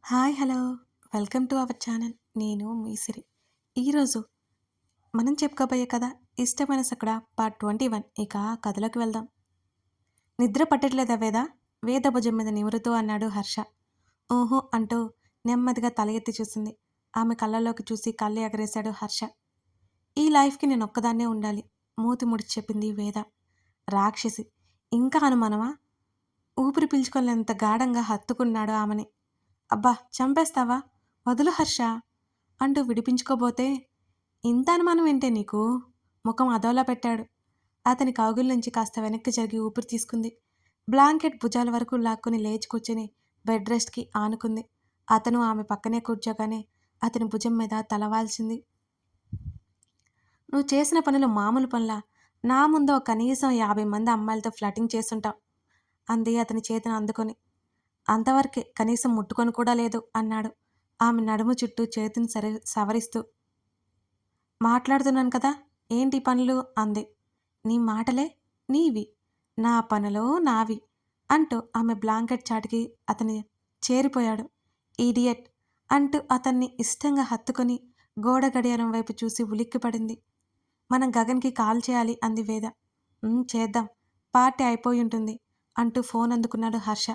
Hi hello welcome to our channel. నేను మీ సిరి. ఈరోజు మనం చెప్పుకోబోయే కథ ఇష్టమైన సకడ పార్ట్ 21. ఇక కథలోకి వెళ్దాం. నిద్ర పట్టట్లేదా వేద? వేద భుజం మీద నిమురుతూ అన్నాడు హర్ష. ఊహు అంటూ నెమ్మదిగా తల ఎత్తి చూసింది. ఆమె కళ్ళలోకి చూసి కళ్ళు ఎగరేశాడు హర్ష. ఈ లైఫ్కి నేను ఒక్కదాన్నే ఉండాలి, మూతి ముడిచి చెప్పింది వేద. రాక్షసి, ఇంకా అనుమానమా? ఊపిరి పీల్చుకోలేనంత గాఢంగా హత్తుకున్నాడు ఆమెని. అబ్బా చంపేస్తావా, వదులు హర్ష అంటూ విడిపించుకోబోతే, ఇంత అనుమానం ఏంటే నీకు? ముఖం అదోలా పెట్టాడు. అతని కౌగిలి నుంచి కాస్త వెనక్కి జరిగి ఊపిరి తీసుకుంది. బ్లాంకెట్ భుజాల వరకు లాక్కుని లేచి కూర్చుని బెడ్ రెస్ట్కి ఆనుకుంది. అతను ఆమె పక్కనే కూర్చోగానే అతని భుజం మీద తలవాల్చింది. నువ్వు చేసిన పనులు మామూలు పనులా? నా ముందో కనీసం 50 మంది అమ్మాయిలతో ఫ్లటింగ్ చేస్తుంటావు అంది అతని చేతిని అందుకొని. అంతవరకే, కనీసం ముట్టుకొని కూడా లేదు అన్నాడు ఆమె నడుము చుట్టూ చేతిని సవరిస్తూ. మాట్లాడుతున్నాను కదా, ఏంటి పనులు అంది. నీ మాటలే నీవి, నా పనులు నావి అంటూ ఆమె బ్లాంకెట్ చాటికి అతని చేరిపోయాడు. ఈడియట్ అంటూ అతన్ని ఇష్టంగా హత్తుకొని గోడ గడియారం వైపు చూసి ఉలిక్కిపడింది. మనం గగన్కి కాల్ చేయాలి అంది వేద. చేద్దాం, పార్టీ అయిపోయి ఉంటుంది అంటూ ఫోన్ అందుకున్నాడు హర్ష.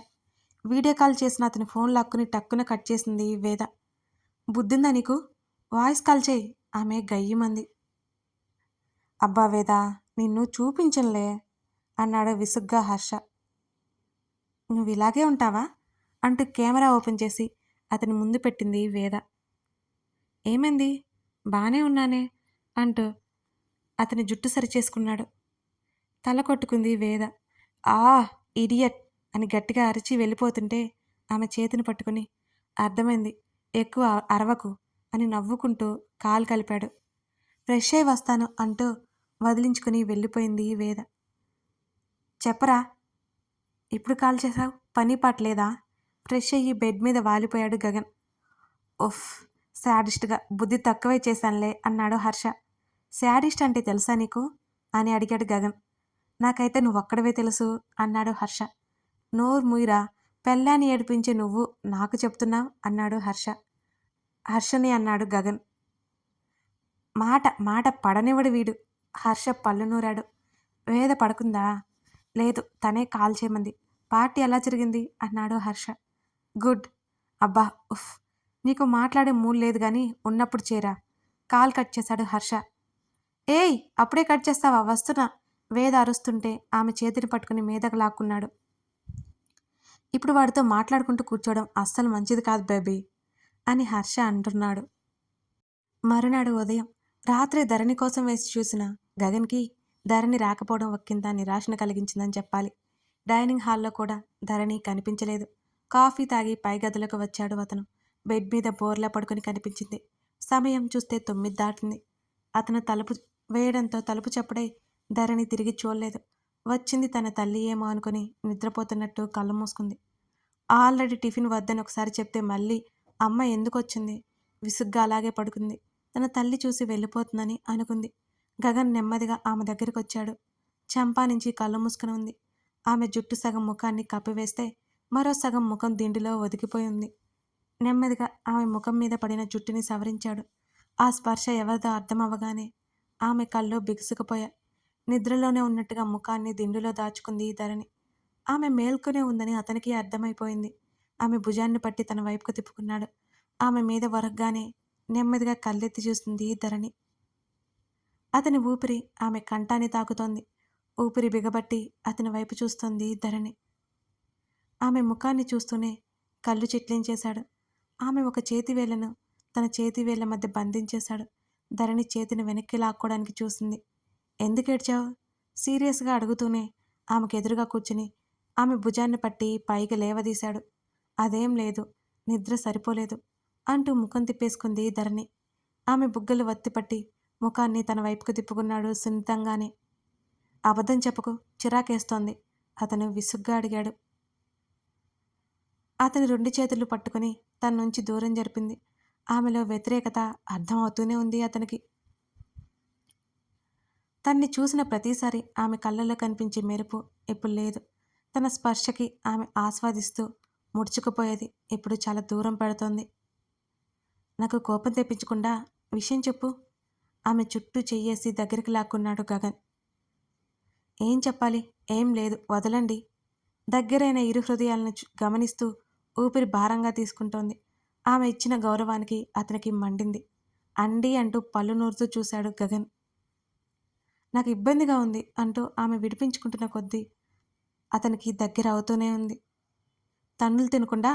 వీడియో కాల్ చేసిన అతని ఫోన్ లాక్కుని టక్కున కట్ చేసింది వేద. బుద్ధిందా నీకు? వాయిస్ కాల్ చేయి ఆమె గయ్యమంది. అబ్బా వేద, నిన్ను చూపించనులే అన్నాడు విసుగ్గా హర్ష. నువ్వు ఇలాగే ఉంటావా అంటూ కెమెరా ఓపెన్ చేసి అతని ముందు పెట్టింది వేద. ఏమైంది, బానే ఉన్నానే అంటూ అతని జుట్టు సరిచేసుకున్నాడు. తల కొట్టుకుంది వేద. ఆ ఇడియట్ అని గట్టిగా అరిచి వెళ్ళిపోతుంటే ఆమె చేతిని పట్టుకుని, అర్థమైంది, ఎక్కువ అరవకు అని నవ్వుకుంటూ కాలు కలిపాడు. ఫ్రెష్ అయి వస్తాను అంటూ వదిలించుకుని వెళ్ళిపోయింది వేద. చెప్పరా, ఇప్పుడు కాల్ చేశావు, పని పట్టలేదా? ఫ్రెష్ అయ్యి బెడ్ మీద వాలిపోయాడు గగన్. ఉఫ్, శాడిస్ట్గా బుద్ధి తక్కువే చేశానులే అన్నాడు హర్ష. శాడిస్ట్ అంటే తెలుసా నీకు అని అడిగాడు గగన్. నాకైతే నువ్వొక్కడవే తెలుసు అన్నాడు హర్ష. నోరు ముయిరా, పెళ్ళాన్ని ఏడిపించి నువ్వు నాకు చెప్తున్నావు అన్నాడు హర్ష. హర్షని అన్నాడు గగన్. మాట మాట పడనివ్వడు వీడు. హర్ష పళ్ళు నూరాడు. వేద పడుకుందా? లేదు, తనే కాల్ చేయమంది. పార్టీ ఎలా జరిగింది అన్నాడు హర్ష. గుడ్. అబ్బా ఉఫ్, నీకు మాట్లాడే మూడ్ లేదు కానీ ఉన్నప్పుడు చేరా. కాల్ కట్ చేశాడు హర్ష. ఏయ్, అప్పుడే కట్ చేస్తావా, వస్తున్నా వేద అరుస్తుంటే ఆమె చేతిని పట్టుకుని మీదకు లాక్కున్నాడు. ఇప్పుడు వాడితో మాట్లాడుకుంటూ కూర్చోవడం అస్సలు మంచిది కాదు బేబీ అని హర్ష అంటున్నాడు. మరునాడు ఉదయం రాత్రి ధరణి కోసం వేసి చూసిన గగన్కి ధరణి రాకపోవడం ఒక్కింత నిరాశను కలిగించిందని చెప్పాలి. డైనింగ్ హాల్లో కూడా ధరణి కనిపించలేదు. కాఫీ తాగి పై గదిలోకి వచ్చాడు అతను. బెడ్ మీద బోర్లా పడుకుని కనిపించింది. సమయం చూస్తే 9 దాటింది. అతను తలుపు వేయడంతో తలుపు చప్పుడై ధరణి తిరిగి చూడలేదు. వచ్చింది తన తల్లి ఏమో అనుకుని నిద్రపోతున్నట్టు కళ్ళు మూసుకుంది. ఆల్రెడీ టిఫిన్ వద్దని ఒకసారి చెప్తే మళ్ళీ అమ్మ ఎందుకు వచ్చింది? విసుగ్గా అలాగే పడుకుంది. తన తల్లి చూసి వెళ్ళిపోతుందని అనుకుంది. గగన్ నెమ్మదిగా ఆమె దగ్గరికి వచ్చాడు. చెంపా నుంచి కళ్ళు మూసుకుని ఉంది. ఆమె జుట్టు సగం ముఖాన్ని కప్పివేస్తే మరో సగం ముఖం దిండులో ఒదిగిపోయి ఉంది. నెమ్మదిగా ఆమె ముఖం మీద పడిన జుట్టుని సవరించాడు. ఆ స్పర్శ ఎవరిదో అర్థమవ్వగానే ఆమె కళ్ళు బిగుసుకుపోయాయి. నిద్రలోనే ఉన్నట్టుగా ముఖాన్ని దిండులో దాచుకుంది ధరణి. ఆమె మేల్కొనే ఉందని అతనికి అర్థమైపోయింది. ఆమె భుజాన్ని పట్టి తన వైపుకు తిప్పుకున్నాడు. ఆమె మీద వరగ్గానే నెమ్మదిగా కళ్ళెత్తి చూస్తుంది ధరణి. అతని ఊపిరి ఆమె కంఠాన్ని తాకుతోంది. ఊపిరి బిగబట్టి అతని వైపు చూస్తోంది ధరణి. ఆమె ముఖాన్ని చూస్తూనే కళ్ళు చిట్లించేశాడు. ఆమె ఒక చేతివేళ్లను తన చేతివేళ్ల మధ్య బంధించేశాడు. ధరణి చేతిని వెనక్కి లాక్కోవడానికి చూసింది. ఎందుకు ఏడ్చావు? సీరియస్గా అడుగుతూనే ఆమెకు ఎదురుగా కూర్చుని ఆమె భుజాన్ని పట్టి పైకి లేవదీశాడు. అదేం లేదు, నిద్ర సరిపోలేదు అంటూ ముఖం తిప్పేసుకుంది ధరణి. ఆమె బుగ్గలు వత్తిపట్టి ముఖాన్ని తన వైపుకు తిప్పుకున్నాడు సున్నితంగానే. అబద్ధం చెప్పకు, చిరాకేస్తోంది అతను విసుగ్గా అడిగాడు. అతని 2 చేతులు పట్టుకుని తన నుంచి దూరం జరిపింది. ఆమెలో వ్యతిరేకత అర్థం అవుతూనే ఉంది అతనికి. తన్ని చూసిన ప్రతిసారి ఆమె కళ్ళల్లో కనిపించే మెరుపు ఇప్పుడు లేదు. తన స్పర్శకి ఆమె ఆస్వాదిస్తూ ముడుచుకుపోయేది ఇప్పుడు చాలా దూరం పెడుతోంది. నాకు కోపం తెప్పించకుండా విషయం చెప్పు. ఆమె చుట్టూ చెయ్యేసి దగ్గరికి లాక్కున్నాడు గగన్. ఏం చెప్పాలి? ఏం లేదు, వదలండి. దగ్గరైన ఇరు హృదయాలను గమనిస్తూ ఊపిరి భారంగా తీసుకుంటోంది. ఆమె ఇచ్చిన గౌరవానికి అతనికి మండింది. అండి అంటూ పళ్ళు నూరుతూ చూశాడు గగన్. నాకు ఇబ్బందిగా ఉంది అంటూ ఆమె విడిపించుకుంటున్న కొద్దీ అతనికి దగ్గర అవుతూనే ఉంది. తన్నులు తినకుండా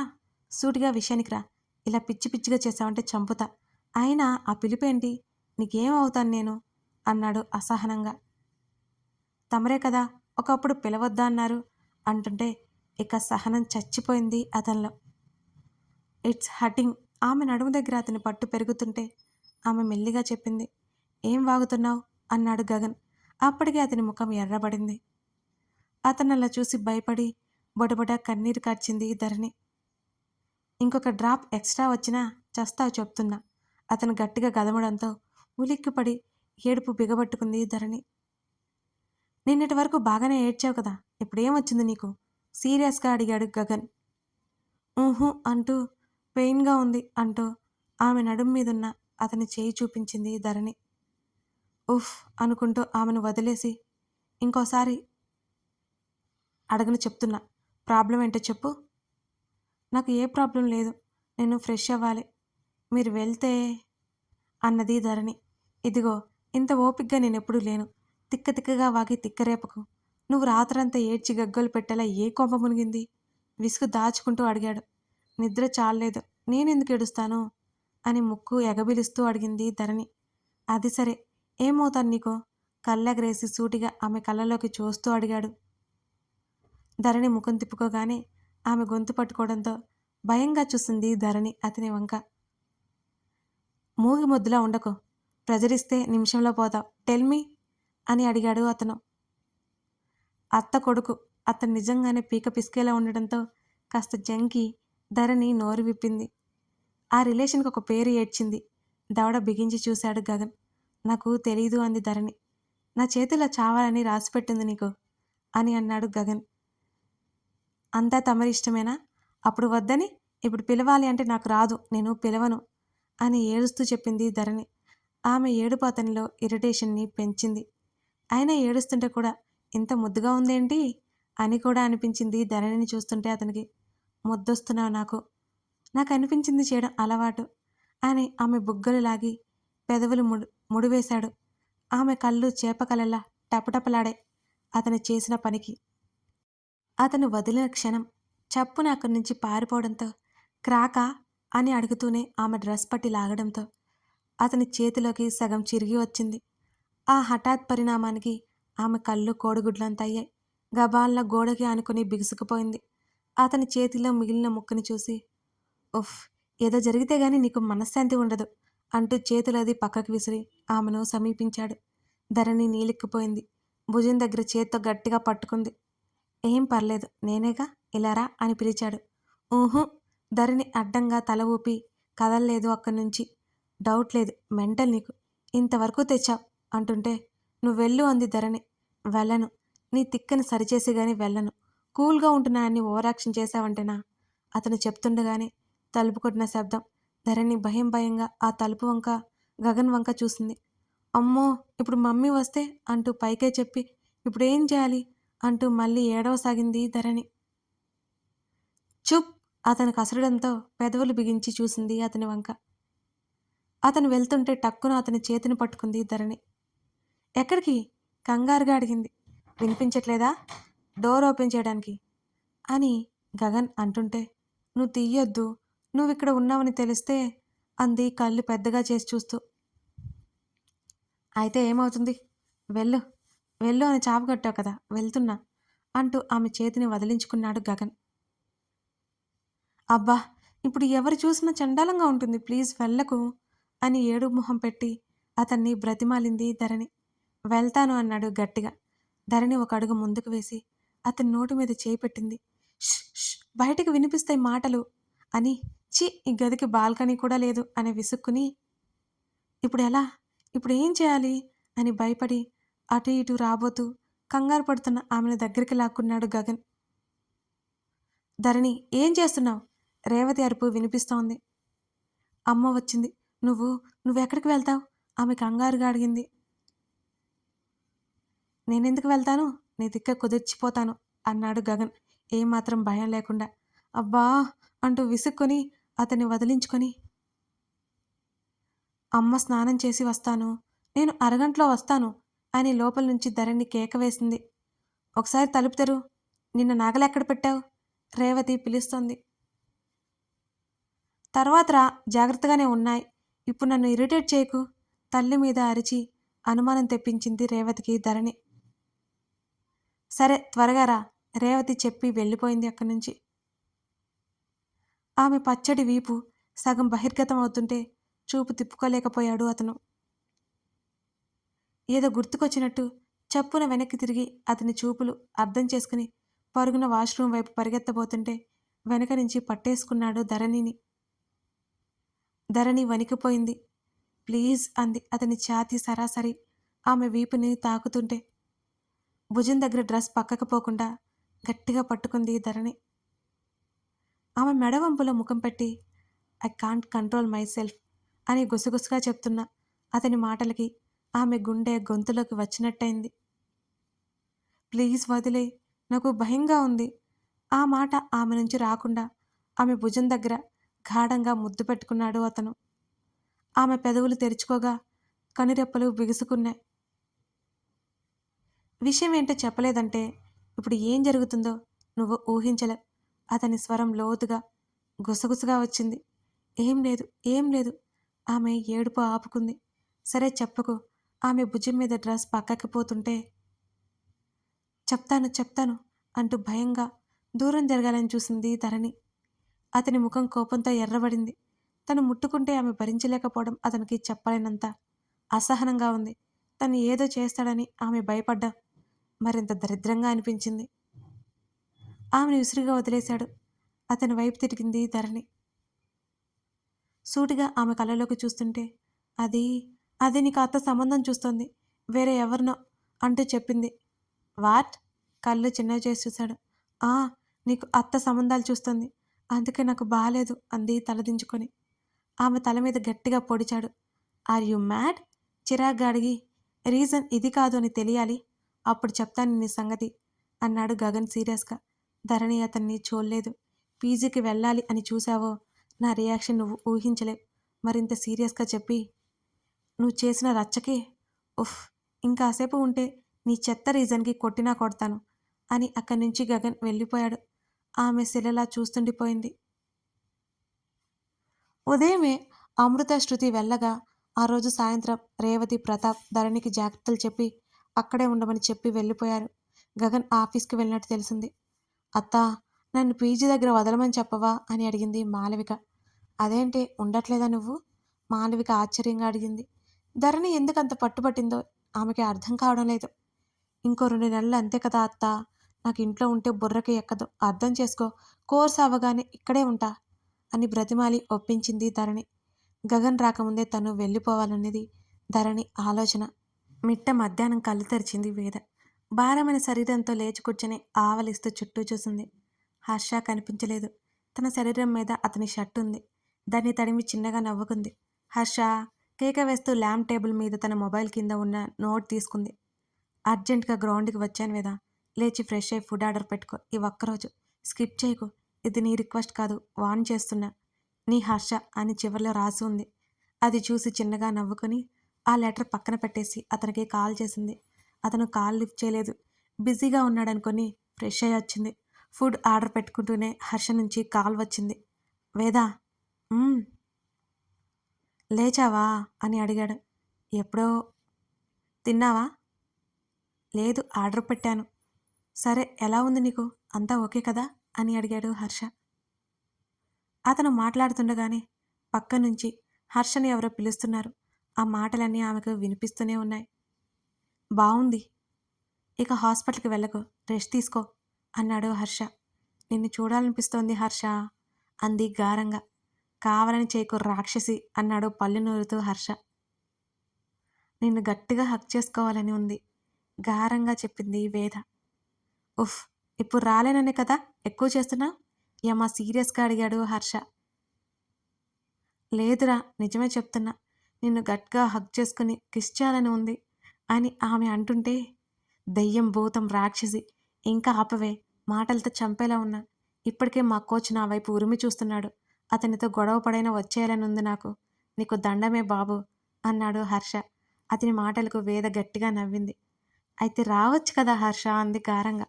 సూటిగా విషయానికి రా. ఇలా పిచ్చి పిచ్చిగా చేశావంటే చంపుతా. అయినా ఆ పిలిపేంటి? నీకేం అవుతాను నేను అన్నాడు అసహనంగా. తమరే కదా ఒకప్పుడు పిలవద్దా అన్నారు అంటుంటే ఇక సహనం చచ్చిపోయింది అతనిలో. It's hurting. ఆమె నడుము దగ్గర అతని పట్టు పెరుగుతుంటే ఆమె మెల్లిగా చెప్పింది. ఏం వాగుతున్నావు అన్నాడు గగన్. అప్పటికే అతని ముఖం ఎర్రబడింది. అతను అలా చూసి భయపడి బొడబొడ కన్నీరు కార్చింది ధరణి. ఇంకొక డ్రాప్ ఎక్స్ట్రా వచ్చినా చస్తావు చెప్తున్నా. అతను గట్టిగా గదమడంతో ఉలిక్కిపడి ఏడుపు బిగబట్టుకుంది ధరణి. నిన్నటి వరకు బాగానే ఏడ్చావు కదా, ఇప్పుడేమొచ్చింది నీకు? సీరియస్గా అడిగాడు గగన్. ఊహు అంటూ పెయిన్గా ఉంది అంటూ ఆమె నడుం మీదున్న అతని చేయి చూపించింది ధరణి. ఉఫ్ అనుకుంటూ ఆమెను వదిలేసి ఇంకోసారి అడగను చెప్తున్నా. ప్రాబ్లం ఏంటో చెప్పు. నాకు ఏ ప్రాబ్లం లేదు, నేను ఫ్రెష్ అవ్వాలి. మీరు వెళ్తే అన్నది ధరణి. ఇదిగో ఇంత ఓపిగ్గా నేనెప్పుడూ లేను. తిక్క తిక్కగా వాగి తిక్కరేపకు. నువ్వు రాత్రంతా ఏడ్చి గగ్గోలు పెట్టేలా ఏ కొంప మునిగింది? విసుగు దాచుకుంటూ అడిగాడు. నిద్ర చాలలేదు, నేనెందుకు ఏడుస్తాను అని ముక్కు ఎగబిలుస్తూ అడిగింది ధరణి. అది సరే, ఏమవుతాను నీకో? కళ్ళెగరేసి సూటిగా ఆమె కళ్ళలోకి చూస్తూ అడిగాడు. ధరణి ముఖం తిప్పుకోగానే ఆమె గొంతు పట్టుకోవడంతో భయంగా చూసింది ధరణి అతని వంక. మూగి ముద్దులా ఉండకు, ప్రజరిస్తే నిమిషంలో పోతావు. టెల్మీ అని అడిగాడు అతను. అత్త కొడుకు అతను నిజంగానే పీక పిసికేలా ఉండడంతో కాస్త జంకి ధరణి నోరు విప్పింది. ఆ రిలేషన్కి ఒక పేరు ఏడ్చింది. దవడ బిగించి చూశాడు గగన్. నాకు తెలీదు అంది ధరణి. నా చేతిలో చావాలని రాసిపెట్టింది నీకు అని అన్నాడు గగన్. అంతా తమరి ఇష్టమేనా? అప్పుడు వద్దని ఇప్పుడు పిలవాలి అంటే నాకు రాదు, నేను పిలవను అని ఏడుస్తూ చెప్పింది ధరణి. ఆమె ఏడుపు అతనిలో ఇరిటేషన్ని పెంచింది. అయినా ఏడుస్తుంటే కూడా ఇంత ముద్దుగా ఉందేంటి అని కూడా అనిపించింది ధరణిని చూస్తుంటే అతనికి. ముద్దొస్తున్నావు నాకు అనిపించింది చేయడం అలవాటు అని ఆమె బుగ్గలు లాగి పెదవులు ముడివేశాడు. ఆమె కళ్ళు చేపకలలా టపటపలాడే అతను చేసిన పనికి. అతను వదిలిన క్షణం చప్పున అక్కడి నుంచి పారిపోవడంతో క్రాకా అని అడుగుతూనే ఆమె డ్రెస్ పట్టి లాగడంతో అతని చేతిలోకి సగం చిరిగి వచ్చింది. ఆ హఠాత్ పరిణామానికి ఆమె కళ్ళు కోడిగుడ్లంతయ్యాయి. గబాల్న గోడకి ఆనుకుని బిగుసుకుపోయింది. అతని చేతిలో మిగిలిన ముక్కని చూసి, ఉఫ్, ఏదో జరిగితే గాని నీకు మనశ్శాంతి ఉండదు అంటూ చేతులది పక్కకి విసిరి ఆమెను సమీపించాడు. ధరణి నీలిక్కిపోయింది. భుజం దగ్గర చేత్తో గట్టిగా పట్టుకుంది. ఏం పర్లేదు, నేనేగా, ఇలారా అని పిలిచాడు. ఊహు. ధరణి అడ్డంగా తల ఊపి కదల్లేదు అక్కడి నుంచి. డౌట్ లేదు, మెంటల్ నీకు, ఇంతవరకు తెచ్చావు అంటుంటే నువ్వెళ్ళు అంది ధరణి. వెళ్ళను, నీ తిక్కని సరిచేసి గాని వెళ్ళను. కూల్గా ఉంటున్నాయని ఓవరాక్షన్ చేశావంటేనా అతను చెప్తుండగానే తలుపు కొట్టిన శబ్దం. ధరణి భయం భయంగా ఆ తలుపు వంక గగన్ వంక చూసింది. అమ్మో, ఇప్పుడు మమ్మీ వస్తే అంటూ పైకే చెప్పి ఇప్పుడేం చేయాలి అంటూ మళ్ళీ ఏడవసాగింది ధరణి. చుప్ అతను కసరడంతో పెదవులు బిగించి చూసింది అతని వంక. అతను వెళ్తుంటే టక్కున అతని చేతిని పట్టుకుంది ధరణి. ఎక్కడికి కంగారుగా అడిగింది. వినిపించట్లేదా డోర్ ఓపెన్ చేయడానికి అని గగన్ అంటుంటే నువ్వు తీయొద్దు, నువ్విక్కడ ఉన్నావని తెలిస్తే అంది కళ్ళు పెద్దగా చేసి చూస్తూ. అయితే ఏమవుతుంది, వెళ్ళు వెళ్ళు అని చాపగట్టావు కదా, వెళ్తున్నా అంటూ ఆమె చేతిని వదిలించుకున్నాడు గగన్. అబ్బా, ఇప్పుడు ఎవరు చూసినా చండాలంగా ఉంటుంది, ప్లీజ్ వెళ్ళకు అని ఏడు మొహం పెట్టి అతన్ని బ్రతిమాలింది ధరణి. వెళ్తాను అన్నాడు గట్టిగా. ధరణి ఒక అడుగు ముందుకు వేసి అతని నోటి మీద చేయి పెట్టింది. బయటికి వినిపిస్తాయి మాటలు అని. ఈ గదికి బాల్కనీ కూడా లేదు అని విసుక్కుని ఇప్పుడు ఎలా, ఇప్పుడు ఏం చేయాలి అని భయపడి అటు ఇటు రాబోతూ కంగారు పడుతున్న ఆమెను దగ్గరికి లాక్కున్నాడు గగన్. ధరణి, ఏం చేస్తున్నావు? రేవతి అరుపు వినిపిస్తోంది. అమ్మ వచ్చింది. నువ్వు నువ్వెక్కడికి వెళ్తావు? ఆమె కంగారుగా అడిగింది. నేనెందుకు వెళ్తాను? నీ దిక్క కుదిర్చిపోతాను అన్నాడు గగన్ ఏమాత్రం భయం లేకుండా. అబ్బా అంటూ విసుక్కొని అతన్ని వదిలించుకొని, అమ్మ స్నానం చేసి వస్తాను, నేను అరగంటలో వస్తాను అని లోపల నుంచి ధరణి కేక వేసింది. ఒకసారి తలుపు తెరు, నిన్న నగలెక్కడ పెట్టావు? రేవతి పిలుస్తోంది. తర్వాత రా, జాగ్రత్తగానే ఉన్నాయి. ఇప్పుడు నన్ను ఇరిటేట్ చేయకు తల్లి మీద అరిచి అనుమానం తెప్పించింది రేవతికి ధరణి. సరే త్వరగా రా, రేవతి చెప్పి వెళ్ళిపోయింది అక్కడి నుంచి. ఆమె పచ్చడి వీపు సగం బహిర్గతం అవుతుంటే చూపు తిప్పుకోలేకపోయాడు అతను. ఏదో గుర్తుకొచ్చినట్టు చప్పున వెనక్కి తిరిగి అతని చూపులు అర్థం చేసుకుని పరుగున వాష్రూమ్ వైపు పరిగెత్తబోతుంటే వెనక నుంచి పట్టేసుకున్నాడు ధరణిని. ధరణి వణికిపోయింది. ప్లీజ్ అంది అతని ఛాతీ సరాసరి ఆమె వీపుని తాకుతుంటే. భుజం దగ్గర డ్రెస్ పక్కకు పోకుండా గట్టిగా పట్టుకుంది ధరణి. ఆమె మెడవంపులో ముఖం పెట్టి I can't control my self అని గుసగుసగా చెప్తున్న అతని మాటలకి ఆమె గుండె గొంతులోకి వచ్చినట్టయింది. ప్లీజ్ వదిలే, నాకు భయంగా ఉంది. ఆ మాట ఆమె నుంచి రాకుండా ఆమె భుజం దగ్గర గాఢంగా ముద్దు పెట్టుకున్నాడు అతను. ఆమె పెదవులు తెరుచుకోగా కనురెప్పలు బిగుసుకున్నాయి. విషయం ఏంటో చెప్పలేదంటే ఇప్పుడు ఏం జరుగుతుందో నువ్వు ఊహించలే. అతని స్వరం లోతుగా గుసగుసగా వచ్చింది. ఏం లేదు, ఏం లేదు. ఆమె ఏడుపు ఆపుకుంది. సరే చెప్పకు. ఆమె భుజం మీద డ్రెస్ పక్కకి పోతుంటే చెప్తాను చెప్తాను అంటూ భయంగా దూరం జరగాలని చూసింది ధరణి. అతని ముఖం కోపంతో ఎర్రబడింది. తను ముట్టుకుంటే ఆమె భరించలేకపోవడం అతనికి చెప్పలేనంత అసహనంగా ఉంది. తను ఏదో చేస్తాడని ఆమె భయపడ్డా మరింత దరిద్రంగా అనిపించింది. ఆమెను విసురుగా వదిలేశాడు. అతని వైపు తిరిగింది ధరణి. సూటిగా ఆమె కళ్ళలోకి చూస్తుంటే అది అది నీకు అత్త సంబంధం చూస్తోంది, వేరే ఎవరినో అంటూ చెప్పింది. వాట్? కళ్ళు చిన్నవి చేసి చూశాడు. ఆ, నీకు అత్త సంబంధాలు చూస్తుంది, అందుకే నాకు బాలేదు అంది తలదించుకొని. ఆమె తల మీద గట్టిగా పొడిచాడు. Are you mad? చిరాగ్గా అడిగి, రీజన్ ఇది కాదు అని తెలియాలి, అప్పుడు చెప్తాను నీ సంగతి అన్నాడు గగన్ సీరియస్గా. ధరణి అతన్ని చూడలేదు. పీజీకి వెళ్ళాలి అని చూశావో నా రియాక్షన్ నువ్వు ఊహించలేవు. మరింత సీరియస్గా చెప్పి, నువ్వు చేసిన రచ్చకి ఉఫ్, ఇంకాసేపు ఉంటే నీ చెత్త రీజన్కి కొట్టినా కొడతాను అని అక్కడి నుంచి గగన్ వెళ్ళిపోయాడు. ఆమె శిలలా చూస్తుండిపోయింది. ఉదయమే అమృత శృతి వెళ్ళగా ఆ రోజు సాయంత్రం రేవతి ప్రతాప్ ధరణికి జాగ్రత్తలు చెప్పి అక్కడే ఉండమని చెప్పి వెళ్ళిపోయారు. గగన్ ఆఫీస్కి వెళ్ళినట్టు తెలిసింది. అత్తా, నన్ను పీజీ దగ్గర వదలమని చెప్పవా అని అడిగింది మాలవిక. అదేంటి ఉండట్లేదా నువ్వు? మాలవిక ఆశ్చర్యంగా అడిగింది. ధరణి ఎందుకంత పట్టుబట్టిందో ఆమెకి అర్థం కావడం లేదు. ఇంకో 2 నెలలు అంతే కదా అత్తా, నాకు ఇంట్లో ఉంటే బుర్రకి ఎక్కదు, అర్థం చేసుకో, కోర్స్ అవ్వగానే ఇక్కడే ఉంటా అని బ్రతిమాలి ఒప్పించింది ధరణి. గగన్ రాకముందే తను వెళ్ళిపోవాలనేది ధరణి ఆలోచన. మిట్ట మధ్యాహ్నం కళ్ళు తెరిచింది వేద. భారమైన శరీరంతో లేచి కూర్చొని ఆవలిస్తూ చుట్టూ చూసింది. హర్ష కనిపించలేదు. తన శరీరం మీద అతని షర్ట్ ఉంది. దాన్ని తడిమి చిన్నగా నవ్వుకుంది. హర్ష కేక వేస్తూ ల్యాంప్ టేబుల్ మీద తన మొబైల్ కింద ఉన్న నోట్ తీసుకుంది. అర్జెంటుగా గ్రౌండ్కి వచ్చాను వేదా, లేచి ఫ్రెష్ అయ్యి ఫుడ్ ఆర్డర్ పెట్టుకో, ఈ ఒక్కరోజు స్కిప్ చేయకు, ఇది నీ రిక్వెస్ట్ కాదు, వార్న్ చేస్తున్నా, నీ హర్ష అని చివరిలో రాసి ఉంది. అది చూసి చిన్నగా నవ్వుకొని ఆ లెటర్ పక్కన పెట్టేసి అతనికి కాల్ చేసింది. అతను కాల్ లిఫ్ట్ చేయలేదు. బిజీగా ఉన్నాడనుకొని ఫ్రెష్ అయ్యి వచ్చింది. ఫుడ్ ఆర్డర్ పెట్టుకుంటూనే హర్ష నుంచి కాల్ వచ్చింది. వేదా, లేచావా అని అడిగాడు. ఎప్పుడో. తిన్నావా? లేదు, ఆర్డర్ పెట్టాను. సరే, ఎలా ఉంది నీకు, అంతా ఓకే కదా అని అడిగాడు హర్ష. అతను మాట్లాడుతుండగానే పక్క నుంచి హర్షని ఎవరో పిలుస్తున్నారు. ఆ మాటలన్నీ ఆమెకు వినిపిస్తూనే ఉన్నాయి. బాగుంది, ఇక హాస్పిటల్కి వెళ్ళకు, రెస్ట్ తీసుకో అన్నాడు హర్ష. నిన్ను చూడాలనిపిస్తోంది హర్ష అంది గారంగా. కావాలని చేయకు రాక్షసి అన్నాడు పళ్ళు నూరుతూ హర్ష. నిన్ను గట్టిగా హక్ చేసుకోవాలని ఉంది గారంగా చెప్పింది వేద. ఉఫ్, ఇప్పుడు రాలేననే కదా ఎక్కువ చేస్తున్నా, యమ సీరియస్గా అడిగాడు హర్ష. లేదురా, నిజమే చెప్తున్నా. నిన్ను గట్టిగా హగ్ చేసుకుని కిస్ చేయాలని ఉంది అని ఆమె అంటుంటే, దెయ్యం, భూతం, రాక్షసి, ఇంకా ఆపవే, మాటలతో చంపేలా ఉన్నా. ఇప్పటికే మా కోచ్ నా వైపు ఉరిమి చూస్తున్నాడు. అతనితో గొడవ పడైనా వచ్చేయాలని ఉంది నాకు. నీకు దండమే బాబు అన్నాడు హర్ష. అతని మాటలకు వేద గట్టిగా నవ్వింది. అయితే రావచ్చు కదా హర్ష అంది గారంగా.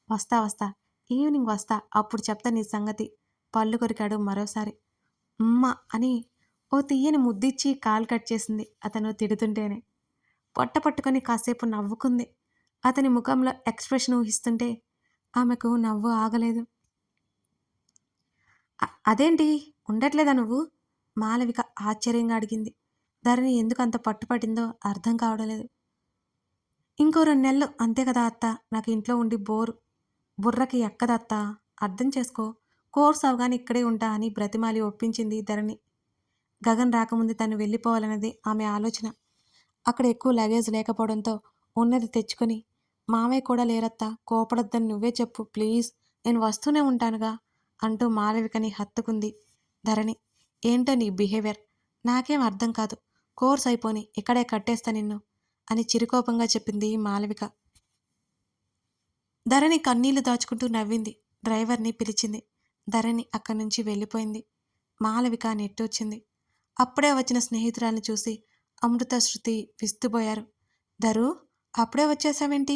వస్తా వస్తా, ఈవినింగ్ వస్తా, అప్పుడు చెప్తా నీ సంగతి. పళ్ళు కొరికాడు మరోసారి. ఉమ్మ అని ఓ తీయని ముద్దిచ్చి కాలు కట్ చేసింది అతను తిడుతుంటేనే. పొట్ట పట్టుకొని కాసేపు నవ్వుకుంది. అతని ముఖంలో ఎక్స్ప్రెషన్ ఊహిస్తుంటే ఆమెకు నవ్వు ఆగలేదు. అదేంటి, ఉండట్లేదా నువ్వు? మాలవిక ఆశ్చర్యంగా అడిగింది. ధరణి ఎందుకు అంత పట్టుపట్టిందో అర్థం కావడం లేదు. ఇంకో 2 నెలలు అంతే కదా అత్త, నాకు ఇంట్లో ఉండి బుర్రకి ఎక్కదత్త, అర్థం చేసుకో. కోర్స్ అవగానే ఇక్కడే ఉంటా అని బ్రతిమాలి ఒప్పించింది ధరణి. గగన్ రాకముందు తను వెళ్ళిపోవాలన్నది ఆమె ఆలోచన. అక్కడ ఎక్కువ లగేజ్ లేకపోవడంతో ఉన్నది తెచ్చుకొని, మామయ్య కూడా లేరత్తా, కోపడొద్దని నువ్వే చెప్పు ప్లీజ్, నేను వస్తూనే ఉంటానుగా అంటూ మాలవికని హత్తుకుంది ధరణి. ఏంటో నీ బిహేవియర్ నాకేం అర్థం కాదు. కోర్స్ అయిపోని ఇక్కడే కట్టేస్తా నిన్ను అని చిరుకోపంగా చెప్పింది మాలవిక. ధరణి కన్నీళ్లు దాచుకుంటూ నవ్వింది. డ్రైవర్ని పిలిచింది. ధరణి అక్కడి నుంచి వెళ్ళిపోయింది. మాలవిక నెట్టొచ్చింది. అప్పుడే వచ్చిన స్నేహితురాల్ని చూసి అమృత, శృతి విస్తుపోయారు. ధరు, అప్పుడే వచ్చేసావేంటి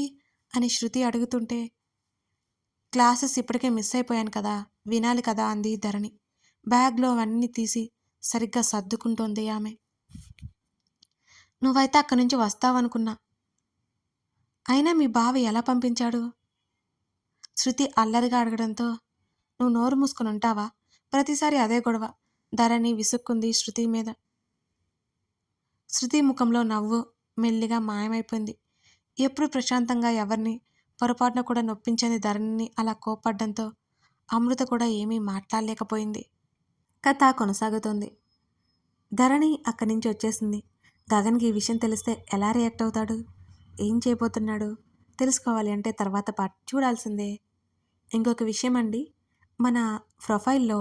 అని శృతి అడుగుతుంటే, క్లాసెస్ ఇప్పటికే మిస్ అయిపోయాను కదా, వినాలి కదా అంది ధరణి. బ్యాగ్లో అవన్నీ తీసి సరిగ్గా సర్దుకుంటోంది ఆమె. నువ్వైతే అక్కడి నుంచి వస్తావనుకున్నా. అయినా మీ బావ ఎలా పంపించాడు? శృతి అల్లరిగా అడగడంతో, నువ్వు నోరు మూసుకొని ఉంటావా, ప్రతిసారి అదే గొడవ. ధరణి విసుక్కుంది శృతి మీద. శృతి ముఖంలో నవ్వు మెల్లిగా మాయమైపోయింది. ఎప్పుడు ప్రశాంతంగా ఎవరిని పొరపాటున కూడా నొప్పించని ధరణిని అలా కోప్పడ్డంతో అమృత కూడా ఏమీ మాట్లాడలేకపోయింది. కథ కొనసాగుతోంది. ధరణి అక్కడి నుంచి వచ్చేసింది. గగన్కి ఈ విషయం తెలిస్తే ఎలా రియాక్ట్ అవుతాడు, ఏం చేయబోతున్నాడు తెలుసుకోవాలి అంటే తర్వాత పార్ట్ చూడాల్సిందే. ఇంకొక విషయం అండి, మన ప్రొఫైల్లో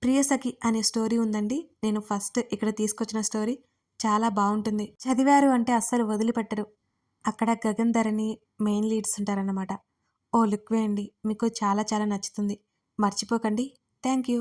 ప్రియసఖి అనే స్టోరీ ఉందండి. నేను ఫస్ట్ ఇక్కడ తీసుకొచ్చిన స్టోరీ చాలా బాగుంటుంది. చదివారు అంటే అస్సలు వదిలిపెట్టరు. అక్కడ గగన్, ధరణి మెయిన్ లీడ్స్ ఉంటారన్నమాట. ఓ లుక్ వేయండి, మీకు చాలా చాలా నచ్చుతుంది. మర్చిపోకండి. Thank you.